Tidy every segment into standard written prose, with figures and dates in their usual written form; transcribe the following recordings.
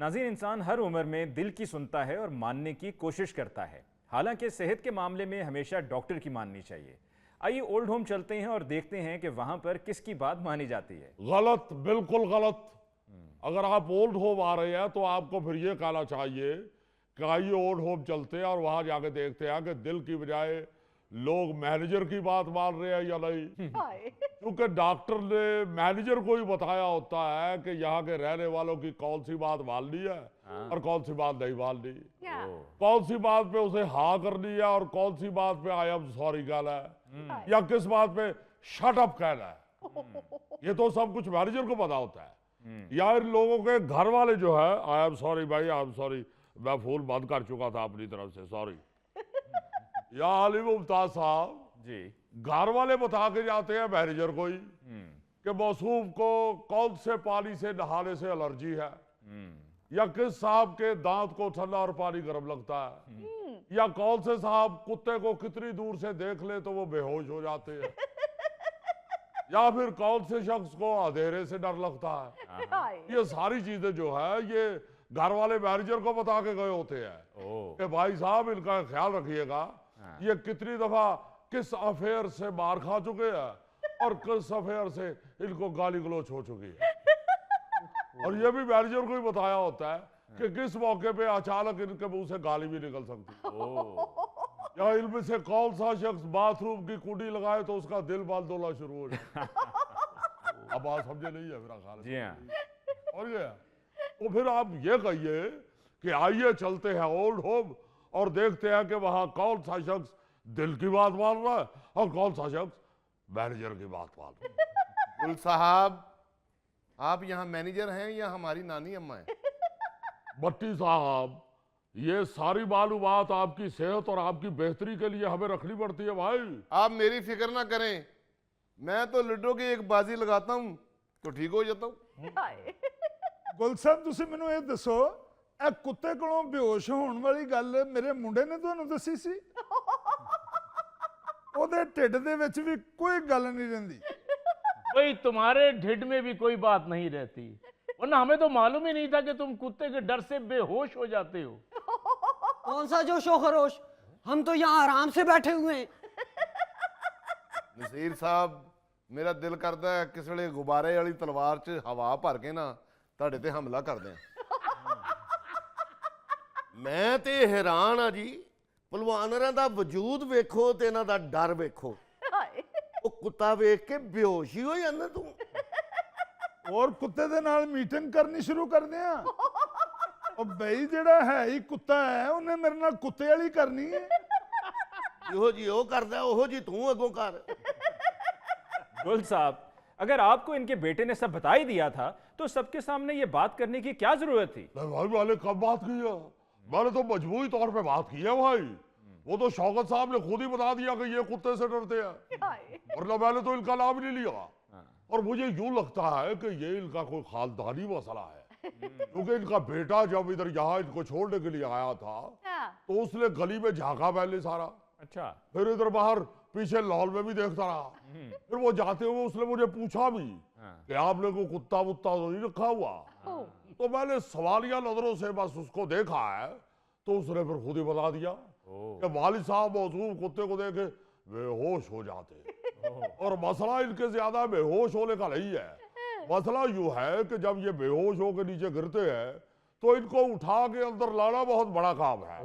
नाज़रीन, इंसान हर उम्र में दिल की सुनता है और मानने की कोशिश करता है। हालांकि सेहत के मामले में हमेशा डॉक्टर की माननी चाहिए। आइए ओल्ड होम चलते हैं और देखते हैं कि वहां पर किसकी बात मानी जाती है। गलत, बिल्कुल गलत। अगर आप ओल्ड होम आ रहे हैं तो आपको फिर ये कहना चाहिए कि आइए ओल्ड होम चलते हैं और वहां जाके देखते हैं कि दिल की बजाय लोग मैनेजर की बात मान रहे हैं या नहीं। क्योंकि डॉक्टर ने मैनेजर को ही बताया होता है कि यहाँ के रहने वालों की कौन सी बात माननी है और कौन सी बात नहीं माननी, कौन सी बात पे उसे हाँ करनी है और कौन सी बात पे आई एम सॉरी कहना है या किस बात पे शट अप कहना है। ये तो सब कुछ मैनेजर को पता होता है। या इन लोगों के घर वाले जो है, आई एम सॉरी भाई, आई एम सॉरी, मैं फोन बंद कर चुका था अपनी तरफ से, सॉरी। या अली मुमताज साहब जी, घर वाले बता के जाते हैं मैनेजर को ही कि मौसूफ को कौन से पानी से नहाने से एलर्जी है, या किस साहब के दांत को ठंडा और पानी गर्म लगता है, या कौन से साहब कुत्ते को कितनी दूर से देख ले तो वो बेहोश हो जाते हैं, या फिर कौन से शख्स को अंधेरे से डर लगता है। ये सारी चीजें जो है ये घर वाले मैनेजर को बता के गए होते हैं कि भाई साहब इनका ख्याल रखिएगा, ये कितनी दफा किस अफेयर से मार खा चुके हैं और किस अफेयर से इनको गाली गलौच हो चुकी है। और ये भी मैनेजर को ही बताया होता है कि किस मौके पे अचानक इनके मुंह से गाली भी निकल सकती है, या इनमें से कौन सा शख्स बाथरूम की कुंडी लगाए तो उसका दिल बाल डोला शुरू हो जाए। अब बात समझे नहीं है मेरा ख्याल। जी हाँ। और ये तो फिर आप ये कहिए कि आइए चलते हैं ओल्ड होम और देखते हैं कि वहां कौन सा शख्स दिल की बात मान रहा है और कौन सा शख्स मैनेजर की बात मान रहा है। गुल साहब, आप यहाँ मैनेजर हैं या हमारी नानी अम्मा है? भट्टी साहब, ये सारी मालूमात आपकी सेहत और आपकी बेहतरी के लिए हमें रखनी पड़ती है भाई। आप मेरी फिक्र ना करें, मैं तो लूडो की एक बाजी लगाता हूँ तो ठीक हो जाता हूँ। गुल साहब, तुसी मैनू ये दसो, ए कुत्ते कोलों बेहोश होने वाली गल मेरे मुंडे ने तुहानू दसी सी? ओदे ढिड दे विच भी कोई गल नहीं रहिंदी। कोई तुम्हारे ढिड में भी कोई बात नहीं रहती, वरना हमें तो मालूम ही नहीं था कि तुम कुत्ते के डर से बेहोश हो जाते हो। कौन सा जोश और खरोश, हम तो यहाँ आराम से बैठे हुए हैं। नसीर साहब, मेरा दिल करता है किस वेले गुब्बारे वाली तलवार च हवा भर के ना तुहाडे ते हमला कर दें। मैं ते हैरान आ जी, भलवानरां दा वजूद वेखो ते इन्हां दा डर वेखो। ਉਹ ਕੁੱਤਾ ਵੇਖ ਕੇ ਬੇਹੋਸ਼ ਹੀ ਹੋ ਜਾਂਦਾ ਤੂੰ। और कुत्ते दे नाल मीटिंग करनी शुरू कर दिया। और बई जेड़ा है ही कुत्ता है, उन्हें मेरे नाल कुत्ते वाली करनी है। ਇਹੋ ਜੀ ਉਹ ਕਰਦਾ, ਉਹੋ ਜੀ ਤੂੰ ਅੱਗੋਂ कर। गुल साहब, अगर आपको इनके बेटे ने सब बता ही दिया था तो सबके सामने ये बात करने की क्या जरूरत थी? भाई वाले कब बात की है? मैंने तो मजबूरी तौर पे बात की है भाई। वो तो शौकत साहब ने खुद ही बता दिया कि ये कुत्ते से डरते हैं, वरना मैंने तो इनका नाम ही नहीं लिया। और मुझे यूं लगता है कि ये इनका कोई खानदानी मसला है, क्योंकि इनका बेटा जब इधर यहाँ इनको छोड़ने के लिए आया था तो उसने गली में झांका पहले सारा, अच्छा, फिर इधर बाहर पीछे लॉन में भी देखता रहा। फिर वो जाते हुए उसने मुझे पूछा भी कि आपने कोई कुत्ता वुत्ता तो नहीं रखा हुआ? तो मैंने सवालिया नजरों से बस उसको देखा है, तो उसने फिर खुद ही बता दिया कि वालिद साहब मौसूफ कुत्ते को देखे बेहोश हो जाते। और मसला इनके ज्यादा बेहोश होने का नहीं है, मसला यूं है कि जब ये बेहोश होकर नीचे गिरते हैं तो इनको उठा के अंदर लाना बहुत बड़ा काम है।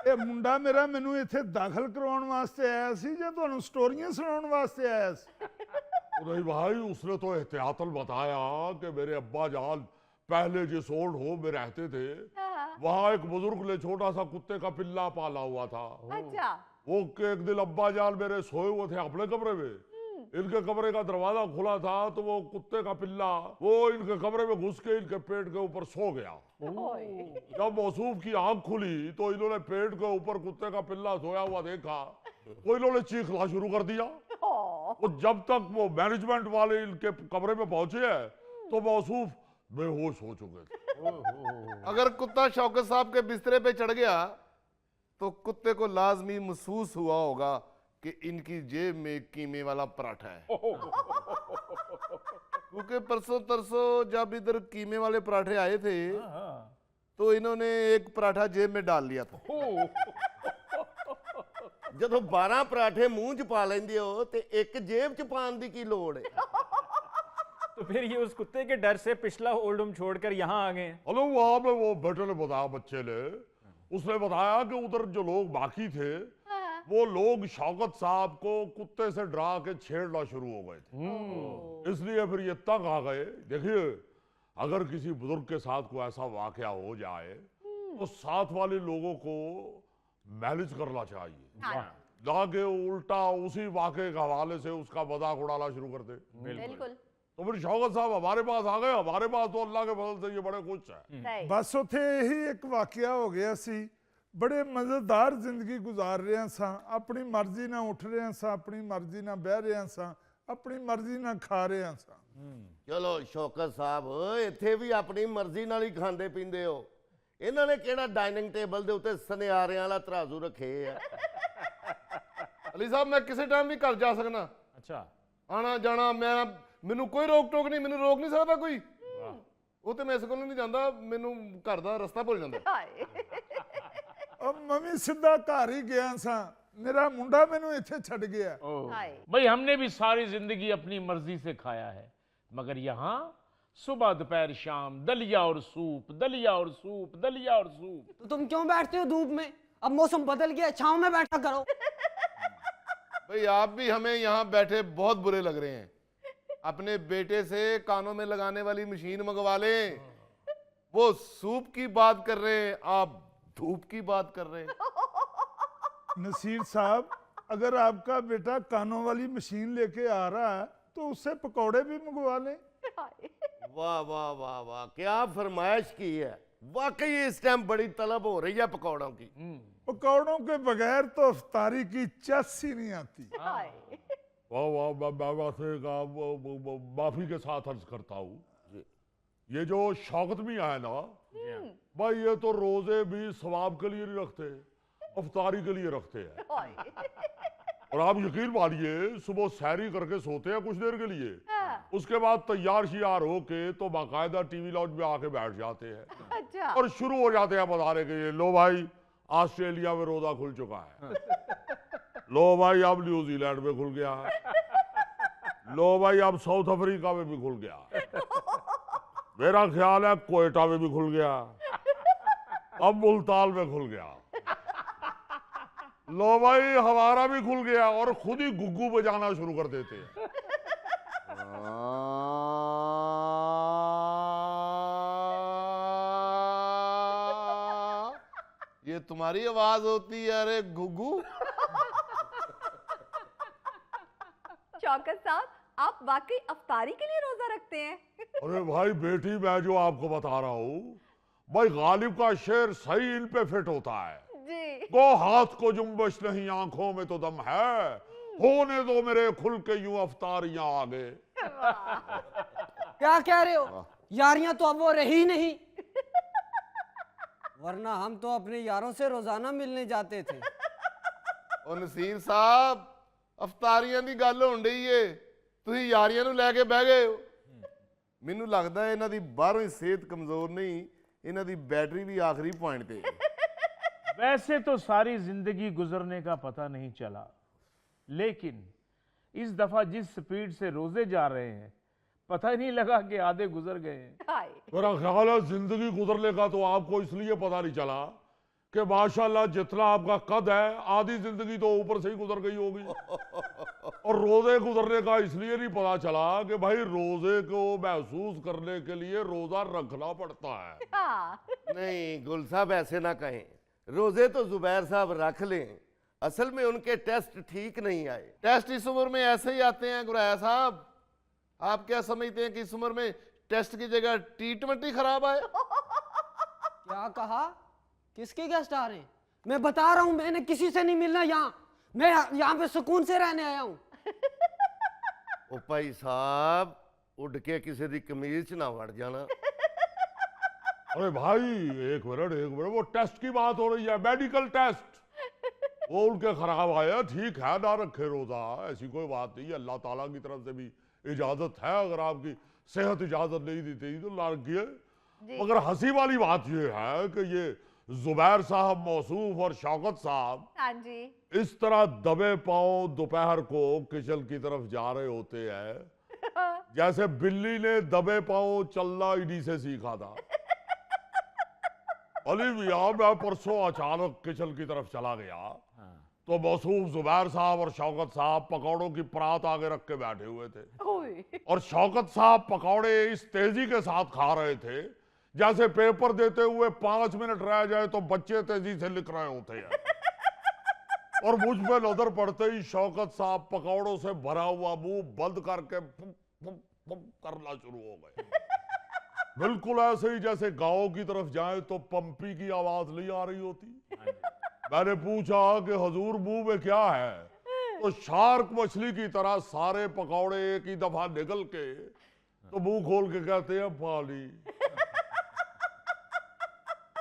ये मुंडा मेरा मैनू इत्थे दाखिल करवाउण वास्ते आया सी या तुहानू स्टोरियां सुनाउण वास्ते आया सी? नहीं भाई, उसने तो एहतियातन बताया कि मेरे अब्बा जान पहले जिस ओल्ड होम में रहते थे वहां एक बुजुर्ग ने छोटा सा कुत्ते का पिल्ला पाला हुआ था। अच्छा। वो एक दिन अब्बा जान मेरे सोए हुए थे अपने कमरे में, इनके कमरे का दरवाजा खुला था तो वो कुत्ते का पिल्ला वो इनके कमरे में घुस के इनके पेट के ऊपर सो गया। जब मौसूफ की आंख खुली तो इन्होंने पेट के ऊपर कुत्ते का पिल्ला सोया हुआ देखा तो इन्होंने चीखना शुरू कर दिया। तो जब तक वो मैनेजमेंट वाले इनके कमरे में पहुंचे हैं तो मौसूफ बेहोश हो चुके थे। अगर कुत्ता शौकत साहब के बिस्तरे पे चढ़ गया तो कुत्ते को लाजमी महसूस हुआ होगा कि इनकी जेब में कीमे वाला पराठा है। क्योंकि परसों तरसों जब इधर कीमे वाले पराठे आए थे तो इन्होंने एक पराठा जेब में डाल लिया था। ਜਦੋਂ 12 पराठे मुंह च पा लेंदे हो ते एक जेब च पान दी की लोड़ है। तो फिर ये उस कुत्ते के डर से पिछला ओल्ड होम छोड़कर यहाँ आ गए हैं। हेलो, वहां पे वो बेटे ने बताया, बच्चे ने, उसने बताया कि उधर जो लोग बाकी थे वो लोग शौकत साहब को कुत्ते से डरा के छेड़ना शुरू हो गए थे, इसलिए फिर ये तंग आ गए। देखिए, अगर किसी बुजुर्ग के साथ कोई ऐसा वाकया हो जाए तो साथ वाले लोगों को मैनेज करना चाहिए, ना कि उल्टा उसी वाकये के हवाले से उसका मजाक उड़ाना शुरू कर दे। बिल्कुल। तो फिर शौकत साहब हमारे पास आ गए। हमारे पास तो अल्लाह के फजल से ये बड़े खुश है। सही। बस उत्थे यही एक वाकया हो गया सी, बड़े मजेदार जिंदगी गुजार रहे सां, अपनी मर्जी ना उठ रहे सां, अपनी मर्जी ना बह रहे सां, अपनी मर्जी ना खा रहे सां। चलो शौकत साहब, इत्थे भी अपनी मर्जी नाल ही खांदे पींदे हो। इन्हां ने किहड़ा डाइनिंग टेबल दे उत्ते सनियारियां वाला तराजू रखे है। अली साहब, मैं किसी टाइम भी घर जा सकना, अच्छा, आना जाना, मैनू कोई रोक टोक नहीं, मैनू रोक नहीं सकता कोई। वो तो मैं इस कोल नहीं जाता, मैनू घर दा रस्ता भुल जाता। हाय। अब मम्मी सीधा घर ही गया सां, मेरा मुंडा मैनू इत्थे छड़ गया। हाय। भाई हमने भी सारी जिंदगी अपनी मर्जी से खाया है, मगर यहाँ सुबह दोपहर शाम दलिया और सूप, दलिया और सूप, दलिया और सूप। तो तुम क्यों बैठते हो धूप में? अब मौसम बदल गया, छांव में बैठा करो। भाई आप भी हमें यहाँ बैठे बहुत बुरे लग रहे हैं। अपने बेटे से कानों में लगाने वाली मशीन मंगवा लें। वो सूप की बात कर रहे हैं, आप धूप की बात कर रहे हैं। नसीर साहब, अगर आपका बेटा कानों वाली मशीन लेके आ रहा है तो उससे पकौड़े भी मंगवा लें। वाह वाह वाह वाह, क्या फरमाइश की है। वाकई इस टाइम बड़ी तलब हो रही है पकौड़ों की। पकौड़ों के बगैर तो इफ्तारी की चस ही नहीं आती। हाय। वाह वाह, मैं वैसे माफी के साथ अर्ज करता हूँ, ये जो शौकत भी है ना भाई, ये तो रोजे भी सवाब के लिए नहीं रखते, अफ्तारी के लिए रखते हैं। हाय। और आप यकीन मानिए, सुबह सैरी करके सोते हैं कुछ देर के लिए, उसके बाद तैयार शियार होके तो बाकायदा टीवी लॉन्च में आके बैठ जाते हैं अच्छा। और शुरू हो जाते हैं बताने के लिए, लो भाई ऑस्ट्रेलिया में रोजा खुल चुका है, लो भाई अब न्यूजीलैंड में खुल गया है, लो भाई अब साउथ अफ्रीका में भी खुल गया, मेरा ख्याल है कोयटा में भी खुल गया, अब मुल्तान में खुल गया, लो भाई हमारा भी खुल गया, और खुद ही गुग्गू बजाना शुरू कर देते हैं। ये तुम्हारी आवाज होती है? अरे गुग्गू। शौकत साहब, आप वाकई अफ्तारी के लिए रोजा रखते हैं? अरे भाई बेटी, मैं जो आपको बता रहा हूँ भाई, गालिब का शेर सही इन पे फिट होता है। जी। को हाथ को जुम्बश नहीं, आंखों में तो दम है, होने दो मेरे खुल के यूं अफ्तारियां आगे। क्या कह रहे हो? यारियां तो अब वो रही नहीं, वरना हम तो अपने यारों से रोजाना मिलने जाते थे। और नसीर साहब, अफ्तारियां दी गल होण डई है, तुसीं यारियां नूं लै के बह गए हो। मैनूं लगदा है इन्हां दी बाहरों ही सेहत कमजोर नहीं, इन्हां दी बैटरी भी आखिरी पॉइंट पे है। वैसे तो सारी जिंदगी गुजरने का पता नहीं चला, लेकिन इस दफा जिस स्पीड से रोजे जा रहे हैं, पता ही नहीं लगा कि आधे गुजर गए हैं। हाय। मेरा ख्याल है जिंदगी गुजरने का तो आपको इसलिए पता नहीं चला कि माशाल्लाह जितना आपका कद है, आधी जिंदगी तो ऊपर से ही गुजर गई होगी। और रोजे गुजरने का इसलिए नहीं पता चला कि भाई रोजे को महसूस करने के लिए रोजा रखना पड़ता है। हाँ। नहीं गुल साहब, ऐसे ना कहें, रोजे तो जुबैर साहब रख लें, असल में उनके टेस्ट ठीक नहीं आए। टेस्ट इस उम्र में ऐसे ही आते हैं गुराया साहब। आप क्या समझते हैं कि इस उम्र में टेस्ट की जगह T20 खराब आए? क्या कहा? किसके गेस्ट आ रहे हैं? मैं बता रहा हूं, मैंने किसी से नहीं मिलना यहाँ, मैं यहाँ पे सुकून से रहने आया हूँ। ओ भाई साहब, उड़ के किसी दी कमीज च ना वड़ जाना। अरे भाई एक मिनट, वो टेस्ट की बात हो रही है, मेडिकल टेस्ट। वो उनके खराब आया, ठीक है, ना रखे रोजा, ऐसी कोई बात नहीं है, अल्लाह ताला की तरफ से भी इजाजत है। अगर आपकी सेहत इजाजत नहीं देती तो लागी है। जी। मगर हंसी वाली बात ये है कि ये जुबैर साहब, मौसूफ और शौकत साहब हाँ जी। इस तरह दबे पांव दोपहर को किचन की तरफ जा रहे होते हैं जैसे बिल्ली ने दबे पांव चलना इन्हीं से सीखा था। अली मियां, मैं परसों अचानक किचन की तरफ चला गया तो मौसूफ, जुबैर साहब और शौकत साहब पकौड़ों की परात आगे रख के बैठे हुए थे ओए। और शौकत साहब पकौड़े इस तेजी के साथ खा रहे थे जैसे पेपर देते हुए 5 मिनट रह जाए तो बच्चे तेजी से लिख रहे होते हैं। और मुझ पे नजर पड़ते ही शौकत साहब पकौड़ों से भरा हुआ मुंह बंद करके फुम फुम फुम करना शुरू हो गए। बिल्कुल ऐसे ही जैसे गांव की तरफ जाए तो पंपी की आवाज नहीं आ रही होती। मैंने पूछा कि हुजूर मुंह में क्या है, तो शार्क मछली की तरह सारे पकौड़े एक ही दफा निकल के तो मुंह खोल के कहते हैं पानी।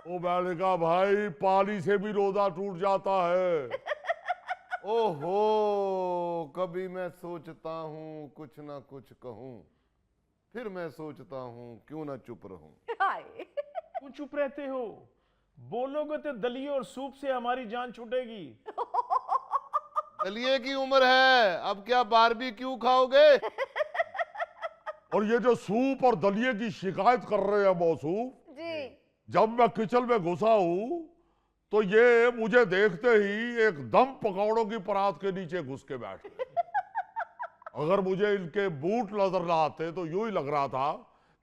ओ मैंने कहा भाई पानी से भी रोजा टूट जाता है। ओहो, कभी मैं सोचता हूँ कुछ ना कुछ कहूँ, फिर मैं सोचता हूँ क्यों ना चुप रहूं। हाय। क्यों चुप रहते हो? बोलोगे तो दलिए और सूप से हमारी जान छूटेगी। दलिए की उम्र है, अब क्या बारबेक्यू खाओगे? और ये जो सूप और दलिए की शिकायत कर रहे हैं मौसूफ, जी। जब मैं किचन में घुसा हूं तो ये मुझे देखते ही एकदम पकौड़ों की परात के नीचे घुस के बैठ गए। अगर मुझे इनके बूट नजर ना आते तो यूं ही लग रहा था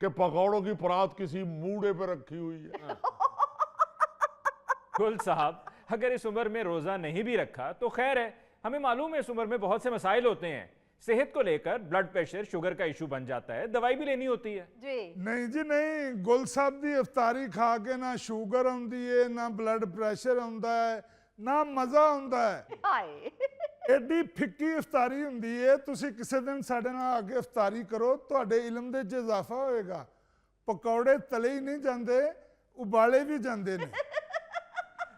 कि पकौड़ों की परात किसी मूड़े पे रखी हुई है। गुल साहब, अगर इस उम्र में रोजा नहीं भी रखा तो खैर है, हमें मालूम है इस उम्र में बहुत से मसाइल होते हैं। सेहत को लेकर ब्लड प्रेशर, शुगर का इशू बन जाता है, दवाई भी लेनी होती है। जी। नहीं जी नहीं, गुल साहब दी इफ्तारी खा के ना शुगर आउंदी है, ना ब्लड प्रेशर आउंदा है, ना मजा आउंदा है। हाय। एडी फिक्की इफ्तारी हुंदी है। तुसी किसी दिन साडे नाल आके इफ्तारी करो, तुहाडे इल्म दे च इजाफा होएगा। पकौड़े तले ही नहीं जाते, उबाले भी जाते ने।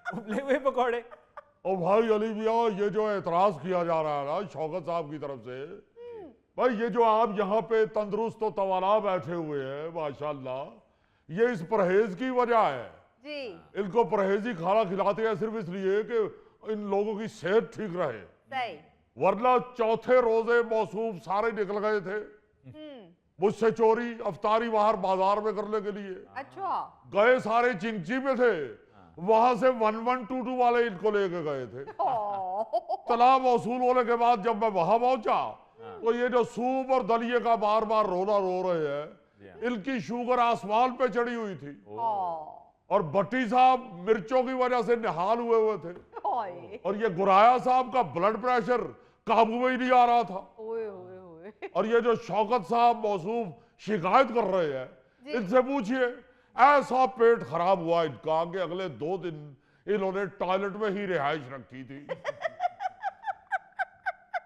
उबले हुए पकौड़े। और भाई अली मियां, ये जो एतराज किया जा रहा है ना शौकत साहब की तरफ से, भाई ये जो आप यहाँ पे तंदुरुस्त तो तवाना बैठे हुए हैं माशाल्लाह, ये इस परहेज की वजह है। जी। इनको परहेजी खाना खिलाते हैं सिर्फ इसलिए कि इन लोगों की सेहत ठीक रहे, सही। वरना चौथे रोजे मौसूफ सारे निकल गए थे मुझसे चोरी अफ्तारी बाहर बाजार में करने के लिए। अच्छा। गए सारे चिंची में थे, वहां से 1122 वाले इनको लेके गए थे। तलाब वसूल होने के बाद जब मैं वहां पहुंचा तो ये जो सूप और दलिए का बार बार रोना रो रहे हैं, इनकी शुगर आसमान पे चढ़ी हुई थी। और भट्टी साहब मिर्चों की वजह से निहाल हुए थे, हाय। और ये गुराया साहब का ब्लड प्रेशर काबू में ही नहीं आ रहा था। ओए ओए ओए। और ये जो शौकत साहब मौसूफ शिकायत कर रहे हैं, इनसे पूछिए, ऐसा पेट खराब हुआ इनका कि अगले 2 दिन इन्होंने टॉयलेट में ही रिहाइश रखी थी।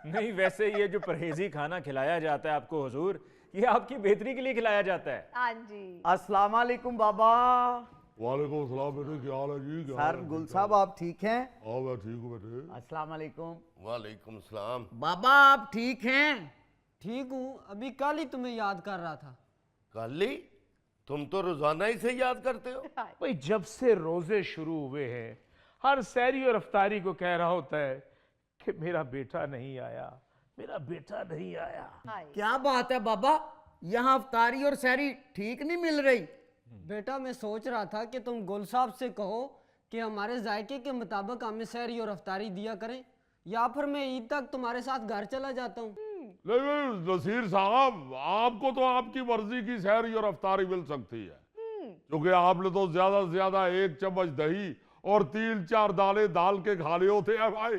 नहीं, वैसे ये जो परहेजी खाना खिलाया जाता है आपको हुजूर, ये आपकी बेहतरी के लिए खिलाया जाता है। हाँ जी। अस्सलाम वालेकुम बाबा। वालेकुम सलाम बेटे, क्या हाल है जी? क्या सर हाल है? गुल साहब आप ठीक हैं? हाँ मैं ठीक हूँ बेटे। अस्सलाम वालेकुम। वालेकुम सलाम। बाबा आप ठीक हैं? ठीक हूँ, अभी कल ही तुम्हें याद कर रहा था। काली, तुम तो रोजाना ही से याद करते हो। भाई जब से रोजे शुरू हुए हैं, हर सहरी और अफ्तारी को कह रहा होता है कि मेरा बेटा नहीं आया, मेरा बेटा नहीं आया। हाय। क्या बात है बाबा, यहाँ अफ्तारी और सहरी ठीक नहीं मिल रही? बेटा मैं सोच रहा था कि तुम गुल साहब से कहो कि हमारे जायके के मुताबिक हमें सहरी और अफ्तारी दिया करें, या फिर मैं ईद तक तुम्हारे साथ घर चला जाता हूँ। नहीं नसीर साहब, आपको तो आपकी मर्जी की सहरी और अफ्तारी मिल सकती है, क्योंकि आपने तो ज्यादा से ज्यादा 1 चम्मच दही और 3-4 दाने दाल के खा लिए होते हैं भाई।